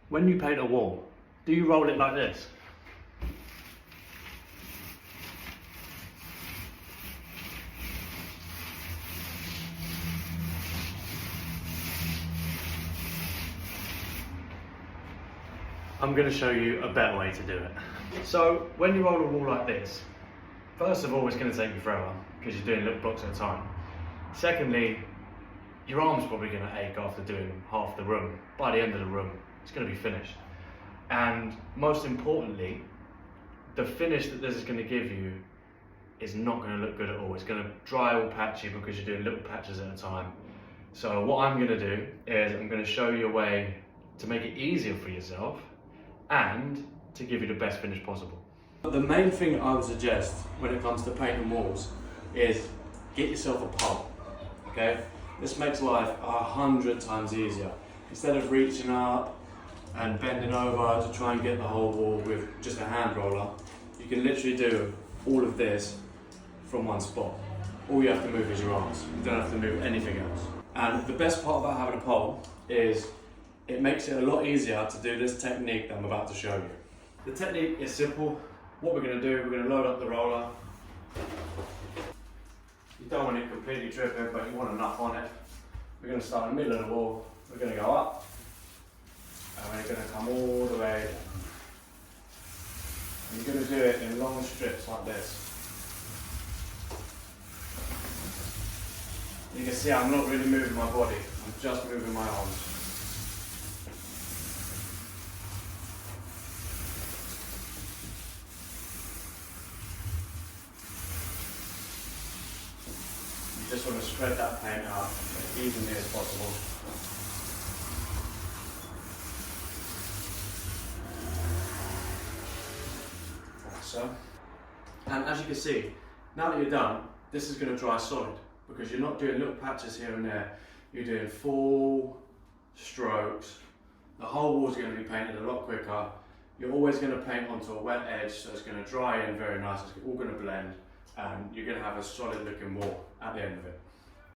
When you paint a wall, do you roll it like this? I'm going to show you a better way to do it. So when you roll a wall like this, first of all it's going to take you forever because you're doing little blocks at a time. Secondly, your arm's probably going to ache after doing half the room. By the end of the room, it's going to be finished. And most importantly, the finish that this is going to give you is not going to look good at all. It's going to dry all patchy because you're doing little patches at a time. So what I'm going to do is I'm going to show you a way to make it easier for yourself and to give you the best finish possible. The main thing I would suggest when it comes to painting walls is get yourself a pole, okay? This makes life 100 times easier. Instead of reaching up and bending over to try and get the whole wall with just a hand roller, you can literally do all of this from one spot. All you have to move is your arms. You don't have to move anything else. And the best part about having a pole is it makes it a lot easier to do this technique that I'm about to show you. The technique is simple. What we're going to do, we're going to load up the roller. You don't want it completely dripping, but you want enough on it. We're going to start in the middle of the wall. We're going to go up, and we're going to come all the way down. And you're going to do it in long strips like this. You can see I'm not really moving my body, I'm just moving my arms. You just want to spread that paint out as evenly as possible. Like so. And as you can see, now that you're done, this is going to dry solid because you're not doing little patches here and there. You're doing full strokes. The whole wall's going to be painted a lot quicker. You're always going to paint onto a wet edge, so it's going to dry in very nice. It's all going to blend. And you're going to have a solid looking wall at the end of it.